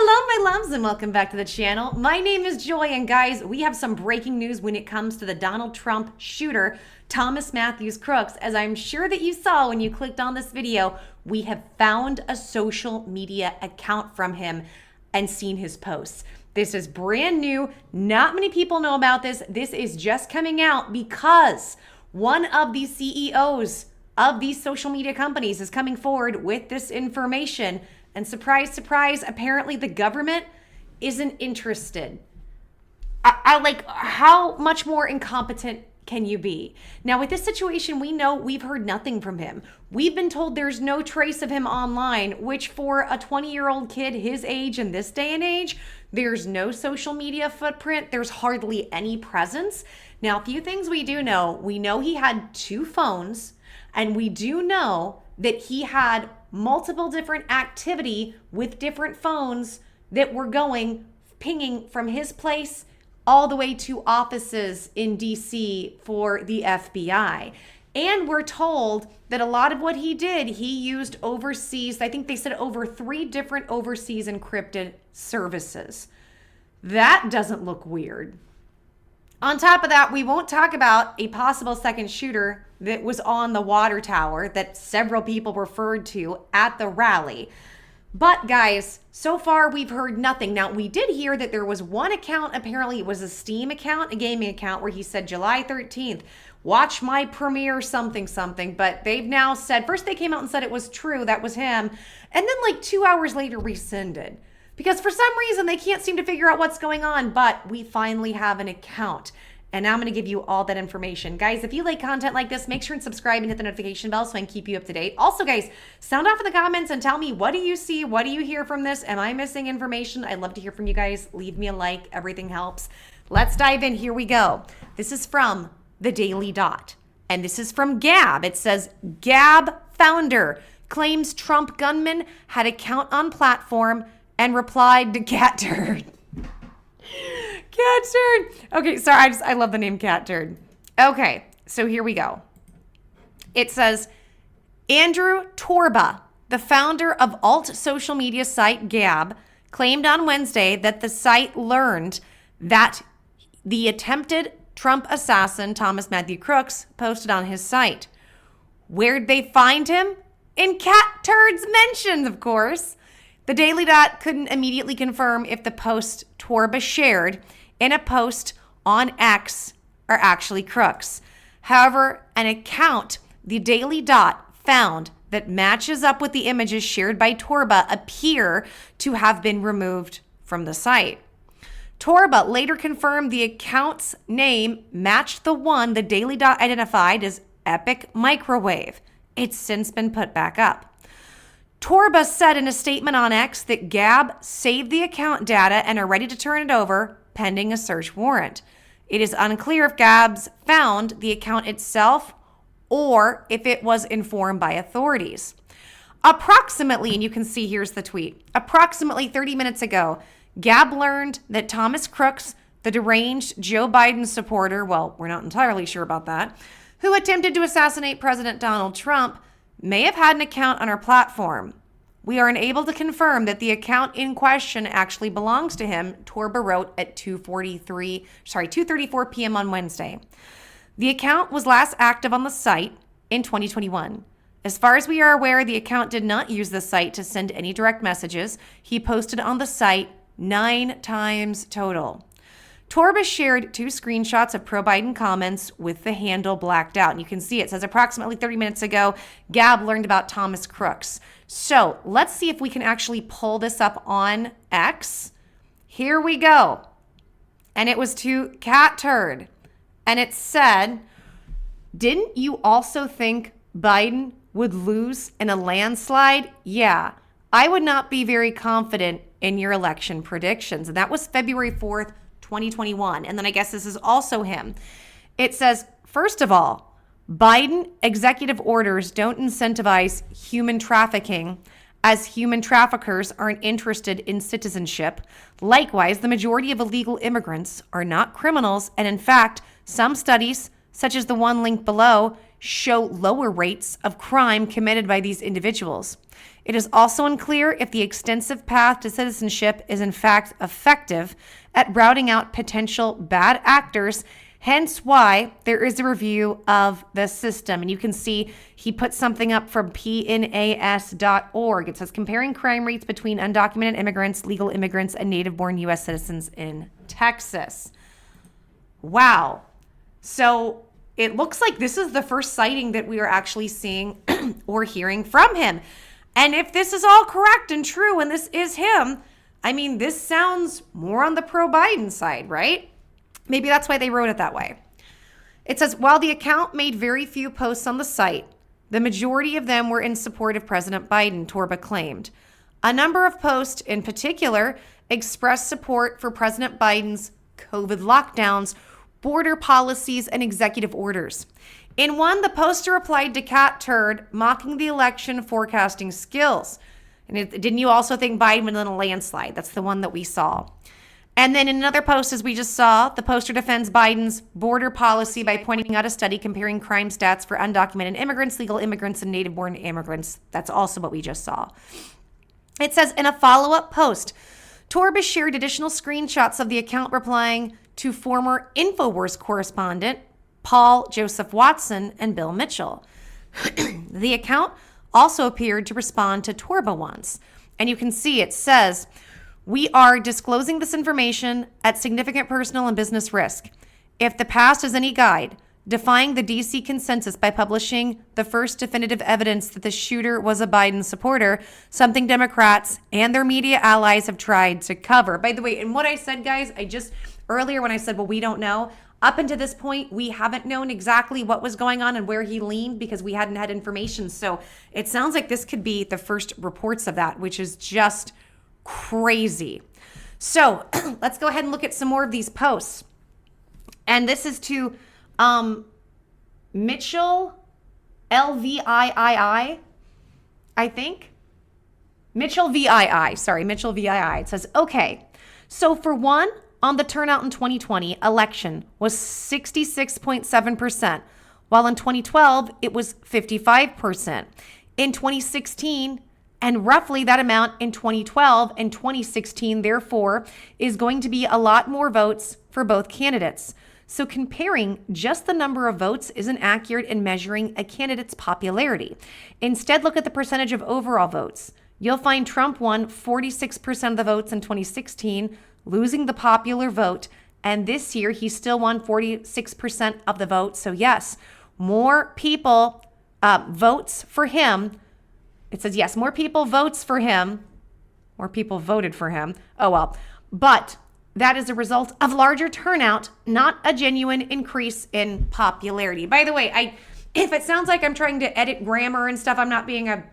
Hello, my loves, and welcome back to the channel. My name is Joy, and guys, we have some breaking news when it comes to the Donald Trump shooter, Thomas Matthews Crooks. As I'm sure that you saw when you clicked on this video, we have found a social media account from him and seen his posts. This is brand new. Not many people know about this. This is just coming out because one of the CEOs of these social media companies is coming forward with this information. And surprise, surprise, apparently the government isn't interested. I like, how much more incompetent can you be? Now, with this situation, we know we've heard nothing from him. We've been told there's no trace of him online, which for a 20-year-old kid his age in this day and age, there's no social media footprint. There's hardly any presence. Now, a few things we do know. We know he had 2 phones, and we do know that he had multiple different activity with different phones that were pinging from his place all the way to offices in DC for the FBI. And we're told that a lot of what he did, he used overseas, I think they said over 3 different overseas encrypted services. That doesn't look weird. On top of that, we won't talk about a possible second shooter that was on the water tower that several people referred to at the rally. But guys, so far we've heard nothing. Now, we did hear that there was one account, apparently it was a Steam account, a gaming account, where he said July 13th, watch my premiere something. But they've now said, first they came out and said it was true, that was him. And then like 2 hours later rescinded. Because for some reason, they can't seem to figure out what's going on, but we finally have an account. And now I'm going to give you all that information. Guys, if you like content like this, make sure and subscribe and hit the notification bell so I can keep you up to date. Also, guys, sound off in the comments and tell me, what do you see? What do you hear from this? Am I missing information? I'd love to hear from you guys. Leave me a like. Everything helps. Let's dive in. Here we go. This is from The Daily Dot. And this is from Gab. It says, Gab founder claims Trump gunman had account on platform and replied to cat turd. Cat turd. Okay, sorry, I love the name cat turd. Okay, so here we go. It says, Andrew Torba, the founder of alt social media site Gab, claimed on Wednesday that the site learned that the attempted Trump assassin, Thomas Matthew Crooks, posted on his site. Where'd they find him? In cat turds mentions, of course. The Daily Dot couldn't immediately confirm if the posts Torba shared in a post on X are actually Crooks. However, an account the Daily Dot found that matches up with the images shared by Torba appear to have been removed from the site. Torba later confirmed the account's name matched the one the Daily Dot identified as Epic Microwave. It's since been put back up. Torba said in a statement on X that Gab saved the account data and are ready to turn it over pending a search warrant. It is unclear if Gab's found the account itself or if it was informed by authorities. Approximately, and you can see here's the tweet, approximately 30 minutes ago, Gab learned that Thomas Crooks, the deranged Joe Biden supporter, well, we're not entirely sure about that, who attempted to assassinate President Donald Trump, may have had an account on our platform. We are unable to confirm that the account in question actually belongs to him, Torba wrote at 2:34 p.m. on Wednesday. The account was last active on the site in 2021. As far as we are aware, the account did not use the site to send any direct messages. He posted on the site 9 times total. Torba shared 2 screenshots of pro-Biden comments with the handle blacked out. And you can see it says approximately 30 minutes ago, Gab learned about Thomas Crooks. So let's see if we can actually pull this up on X. Here we go. And it was to cat turd. And it said, didn't you also think Biden would lose in a landslide? Yeah, I would not be very confident in your election predictions. And that was February 4th, 2021. And then I guess this is also him. It says, first of all, Biden executive orders don't incentivize human trafficking, as human traffickers aren't interested in citizenship. Likewise, the majority of illegal immigrants are not criminals. And in fact, some studies, such as the one linked below, show lower rates of crime committed by these individuals. It is also unclear if the extensive path to citizenship is in fact effective at routing out potential bad actors, hence why there is a review of the system. And you can see he put something up from pnas.org. It says comparing crime rates between undocumented immigrants, legal immigrants, and native-born U.S. citizens in Texas. Wow. So it looks like this is the first sighting that we are actually seeing or hearing from him. And if this is all correct and true and this is him, I mean, this sounds more on the pro-Biden side, right? Maybe that's why they wrote it that way. It says, while the account made very few posts on the site, the majority of them were in support of President Biden, Torba claimed. A number of posts in particular expressed support for President Biden's COVID lockdowns, border policies, and executive orders. In one, the poster applied to Cat Turd, mocking the election forecasting skills. And didn't you also think Biden would win a landslide? That's the one that we saw. And then in another post, as we just saw, the poster defends Biden's border policy by pointing out a study comparing crime stats for undocumented immigrants, legal immigrants, and native-born immigrants. That's also what we just saw. It says in a follow-up post, Torba shared additional screenshots of the account replying to former InfoWars correspondent Paul Joseph Watson and Bill Mitchell. The account also appeared to respond to Torba once. And you can see it says, we are disclosing this information at significant personal and business risk. If the past is any guide, defying the DC consensus by publishing the first definitive evidence that the shooter was a Biden supporter, something Democrats and their media allies have tried to cover. By the way, and what I said, guys, earlier when I said, well, we don't know, up until this point, we haven't known exactly what was going on and where he leaned because we hadn't had information. So it sounds like this could be the first reports of that, which is just crazy. So let's go ahead and look at some more of these posts. And this is to Mitchell LVII, I think. Mitchell VII. It says, okay, so for one, on the turnout in 2020, election was 66.7%, while in 2012, it was 55%. In 2016, and roughly that amount in 2012 and 2016, therefore, is going to be a lot more votes for both candidates. So comparing just the number of votes isn't accurate in measuring a candidate's popularity. Instead, look at the percentage of overall votes. You'll find Trump won 46% of the votes in 2016, losing the popular vote. And this year, he still won 46% of the vote. So yes, more people votes for him. It says, yes, more people votes for him. More people voted for him. Oh, well. But that is a result of larger turnout, not a genuine increase in popularity. By the way, if it sounds like I'm trying to edit grammar and stuff, I'm not being a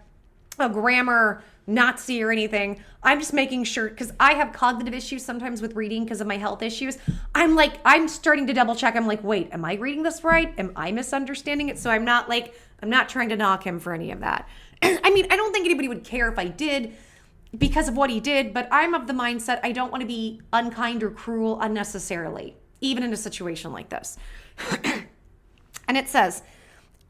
grammar Nazi or anything. I'm just making sure, because I have cognitive issues sometimes with reading because of my health issues. I'm starting to double check. I'm like, wait, am I reading this right? Am I misunderstanding it? So I'm not trying to knock him for any of that. I mean, I don't think anybody would care if I did because of what he did, but I'm of the mindset I don't want to be unkind or cruel unnecessarily, even in a situation like this. And it says,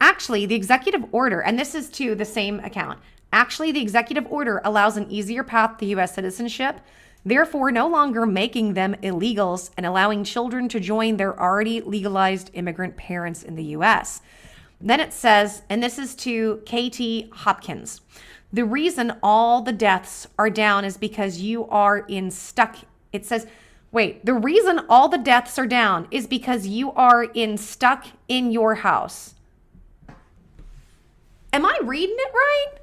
actually, the executive order, and this is to the same account, actually, the executive order allows an easier path to U.S. citizenship, therefore no longer making them illegals and allowing children to join their already legalized immigrant parents in the U.S. Then it says, and this is to Katie Hopkins, the reason all the deaths are down is because you are it says, wait, the reason all the deaths are down is because you are stuck in your house. Am I reading it right?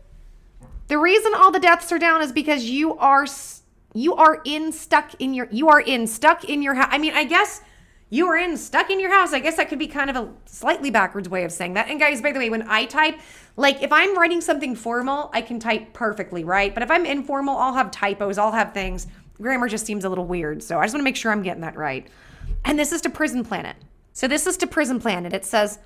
The reason all the deaths are down is because you are stuck in your house. I mean, I guess you are stuck in your house. I guess that could be kind of a slightly backwards way of saying that. And guys, by the way, when I type, like if I'm writing something formal, I can type perfectly, right? But if I'm informal, I'll have typos, I'll have things. Grammar just seems a little weird. So I just want to make sure I'm getting that right. And this is to Prison Planet. So this is to Prison Planet. It says,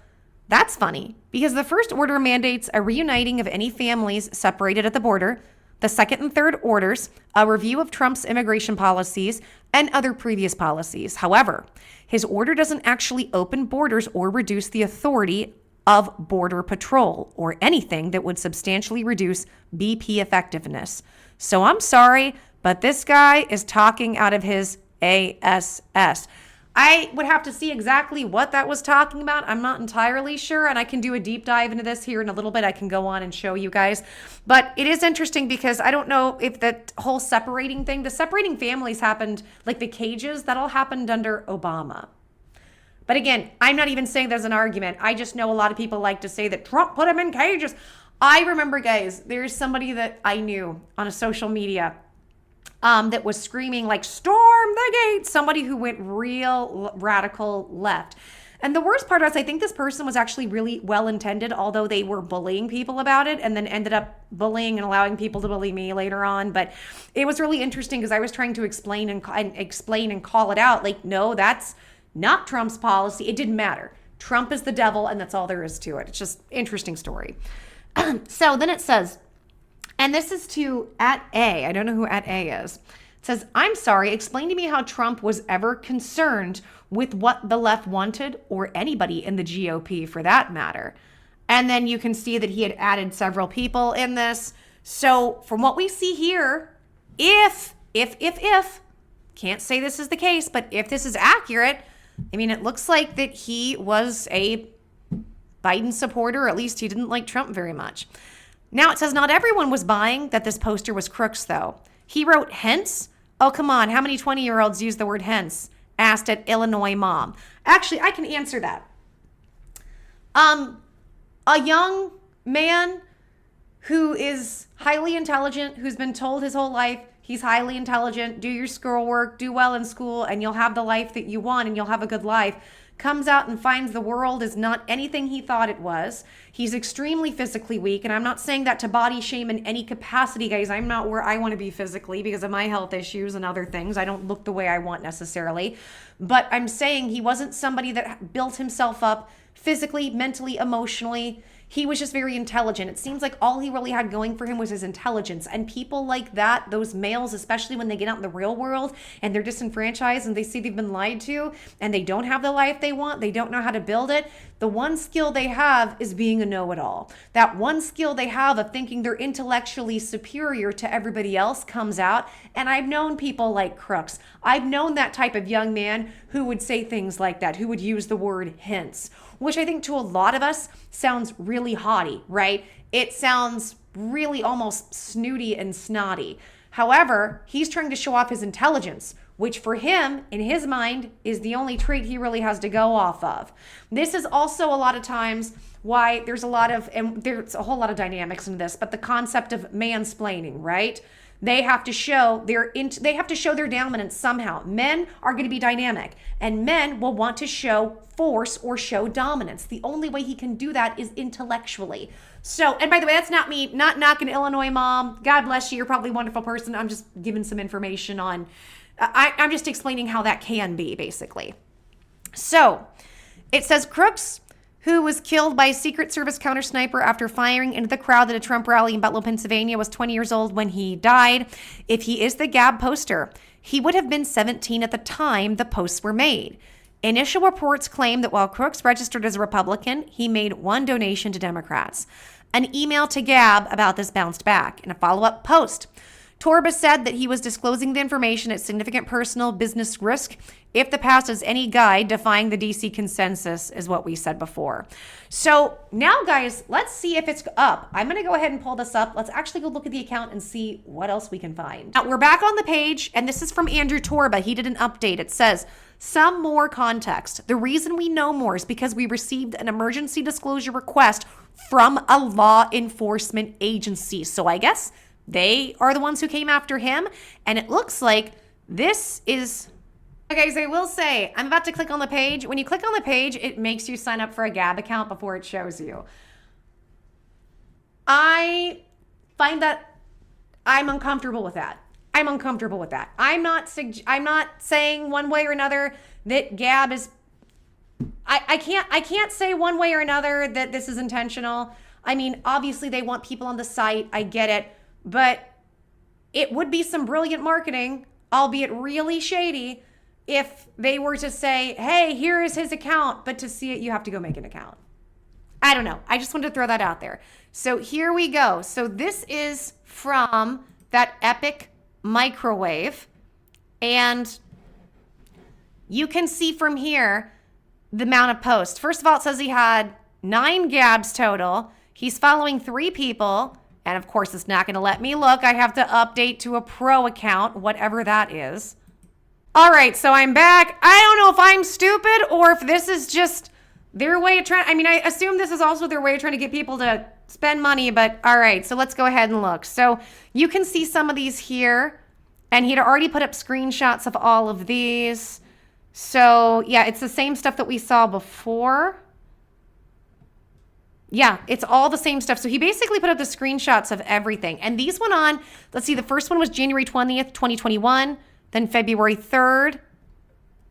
that's funny because the first order mandates a reuniting of any families separated at the border. The second and third orders, a review of Trump's immigration policies and other previous policies. However, his order doesn't actually open borders or reduce the authority of Border Patrol or anything that would substantially reduce BP effectiveness. So I'm sorry, but this guy is talking out of his ASS. I would have to see exactly what that was talking about. I'm not entirely sure, and I can do a deep dive into this here in a little bit. I can go on and show you guys. But it is interesting because I don't know if that whole separating thing, the separating families happened, like the cages, that all happened under Obama. But again, I'm not even saying there's an argument. I just know a lot of people like to say that Trump put them in cages. I remember, guys, there's somebody that I knew on a social media that was screaming like, storm the gate, somebody who went real radical left. And the worst part is I think this person was actually really well-intended, although they were bullying people about it and then ended up bullying and allowing people to bully me later on. But it was really interesting because I was trying to explain and call it out. Like, no, that's not Trump's policy. It didn't matter. Trump is the devil, and that's all there is to it. It's just interesting story. So then it says, and this is to @A. I don't know who @A is. It says, I'm sorry, explain to me how Trump was ever concerned with what the left wanted, or anybody in the GOP for that matter. And then you can see that he had added several people in this. So from what we see here, if, can't say this is the case, but if this is accurate, I mean, it looks like that he was a Biden supporter, or at least he didn't like Trump very much. Now it says not everyone was buying that this poster was Crooks, though. He wrote hence. Oh, come on. How many 20-year-olds use the word hence? Asked at Illinois mom. Actually, I can answer that. A young man who is highly intelligent, who's been told his whole life he's highly intelligent, do your schoolwork, do well in school, and you'll have the life that you want and you'll have a good life, comes out and finds the world is not anything he thought it was. He's extremely physically weak, and I'm not saying that to body shame in any capacity, guys. I'm not where I want to be physically because of my health issues and other things. I don't look the way I want necessarily. But I'm saying he wasn't somebody that built himself up physically, mentally, emotionally. He was just very intelligent. It seems like all he really had going for him was his intelligence. And people like that, those males, especially when they get out in the real world and they're disenfranchised and they see they've been lied to and they don't have the life they want, they don't know how to build it, the one skill they have is being a know-it-all. That one skill they have of thinking they're intellectually superior to everybody else comes out. And I've known people like Crooks. I've known that type of young man who would say things like that, who would use the word hence, which I think to a lot of us sounds really haughty, right? It sounds really almost snooty and snotty. However, he's trying to show off his intelligence, which for him, in his mind, is the only trait he really has to go off of. This is also a lot of times why there's a lot of, and there's a whole lot of dynamics in this, but the concept of mansplaining, right? They have to show their dominance somehow. Men are going to be dynamic, and men will want to show force or show dominance. The only way he can do that is intellectually. So, and by the way, that's not me, not knocking Illinois mom. God bless you. You're probably a wonderful person. I'm just giving some information on, I'm just explaining how that can be, basically. So, it says Crooks, who was killed by a Secret Service counter sniper after firing into the crowd at a Trump rally in Butler, Pennsylvania, was 20 years old when he died. If he is the Gab poster, he would have been 17 at the time the posts were made. Initial reports claim that while Crooks registered as a Republican, he made one donation to Democrats. An email to Gab about this bounced back in a follow-up post. Torba said that he was disclosing the information at significant personal business risk if the past is any guide defying the DC consensus, is what we said before. So now, guys, let's see if it's up. I'm going to go ahead and pull this up. Let's actually go look at the account and see what else we can find. Now, we're back on the page, and this is from Andrew Torba. He did an update. It says, some more context. The reason we know more is because we received an emergency disclosure request from a law enforcement agency. So I guess they are the ones who came after him. And it looks like this is... Okay, so I will say, I'm about to click on the page. When you click on the page, it makes you sign up for a Gab account before it shows you. I find that I'm uncomfortable with that. I'm uncomfortable with that. I'm not saying one way or another that Gab is... I can't say one way or another that this is intentional. I mean, obviously they want people on the site. I get it. But it would be some brilliant marketing, albeit really shady, if they were to say, hey, here is his account, but to see it, you have to go make an account. I don't know. I just wanted to throw that out there. So here we go. So this is from that epic microwave. And you can see from here the amount of posts. First of all, it says he had 9 gabs total. He's following 3 people. And of course, it's not going to let me look. I have to update to a pro account, whatever that is. All right, so I'm back. I don't know if I'm stupid or if this is just their way of trying. I mean, I assume this is also their way of trying to get people to spend money, but all right, so let's go ahead and look. So you can see some of these here, and he'd already put up screenshots of all of these. So yeah, it's the same stuff that we saw before. Yeah, it's all the same stuff. So he basically put up the screenshots of everything. And these went on, let's see, the first one was January 20th, 2021, then February 3rd.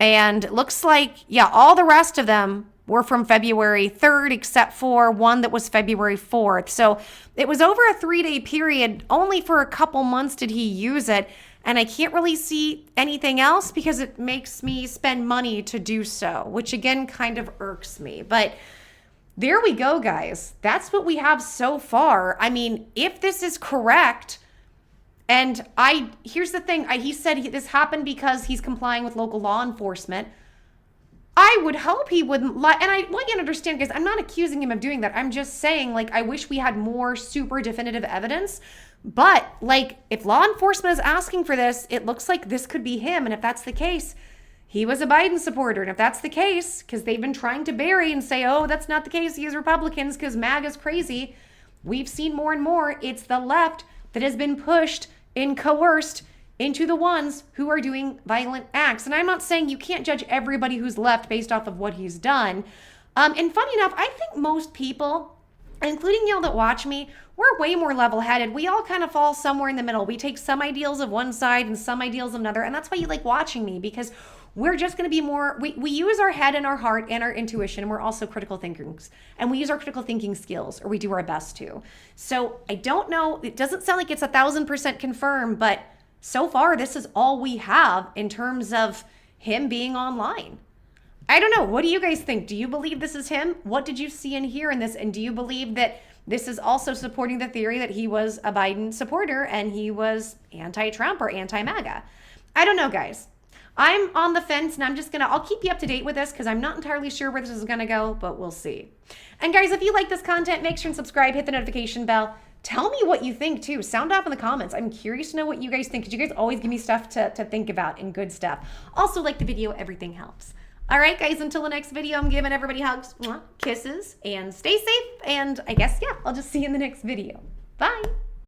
And it looks like, yeah, all the rest of them were from February 3rd, except for one that was February 4th. So it was over a 3-day period. Only for a couple months did he use it. And I can't really see anything else because it makes me spend money to do so, which again kind of irks me. But there we go, guys. That's what we have so far. I mean, if this is correct, and here's the thing, he said this happened because he's complying with local law enforcement. I would hope he wouldn't lie. And I want you to understand, guys, I'm not accusing him of doing that. I'm just saying, like, I wish we had more super definitive evidence. But, like, if law enforcement is asking for this, it looks like this could be him. And if that's the case, he was a Biden supporter. And if that's the case, because they've been trying to bury and say, oh, that's not the case, he is Republicans because MAGA's crazy. We've seen more and more. It's the left that has been pushed and coerced into the ones who are doing violent acts. And I'm not saying you can't judge everybody who's left based off of what he's done. And funny enough, I think most people, including y'all that watch me, we're way more level-headed. We all kind of fall somewhere in the middle. We take some ideals of one side and some ideals of another. And that's why you like watching me, because we're just going to be more, we use our head and our heart and our intuition, and we're also critical thinkers. And we use our critical thinking skills, or we do our best to. So I don't know, it doesn't sound like it's 1,000% confirmed, but so far this is all we have in terms of him being online. I don't know. What do you guys think? Do you believe this is him? What did you see and hear in this? And do you believe that this is also supporting the theory that he was a Biden supporter and he was anti-Trump or anti-MAGA? I don't know, guys. I'm on the fence, and I'll keep you up to date with this because I'm not entirely sure where this is going to go, but we'll see. And guys, if you like this content, make sure and subscribe, hit the notification bell. Tell me what you think too. Sound off in the comments. I'm curious to know what you guys think, because you guys always give me stuff to think about and good stuff. Also, like the video, everything helps. All right, guys, until the next video, I'm giving everybody hugs, kisses, and stay safe. And I guess, yeah, I'll just see you in the next video. Bye.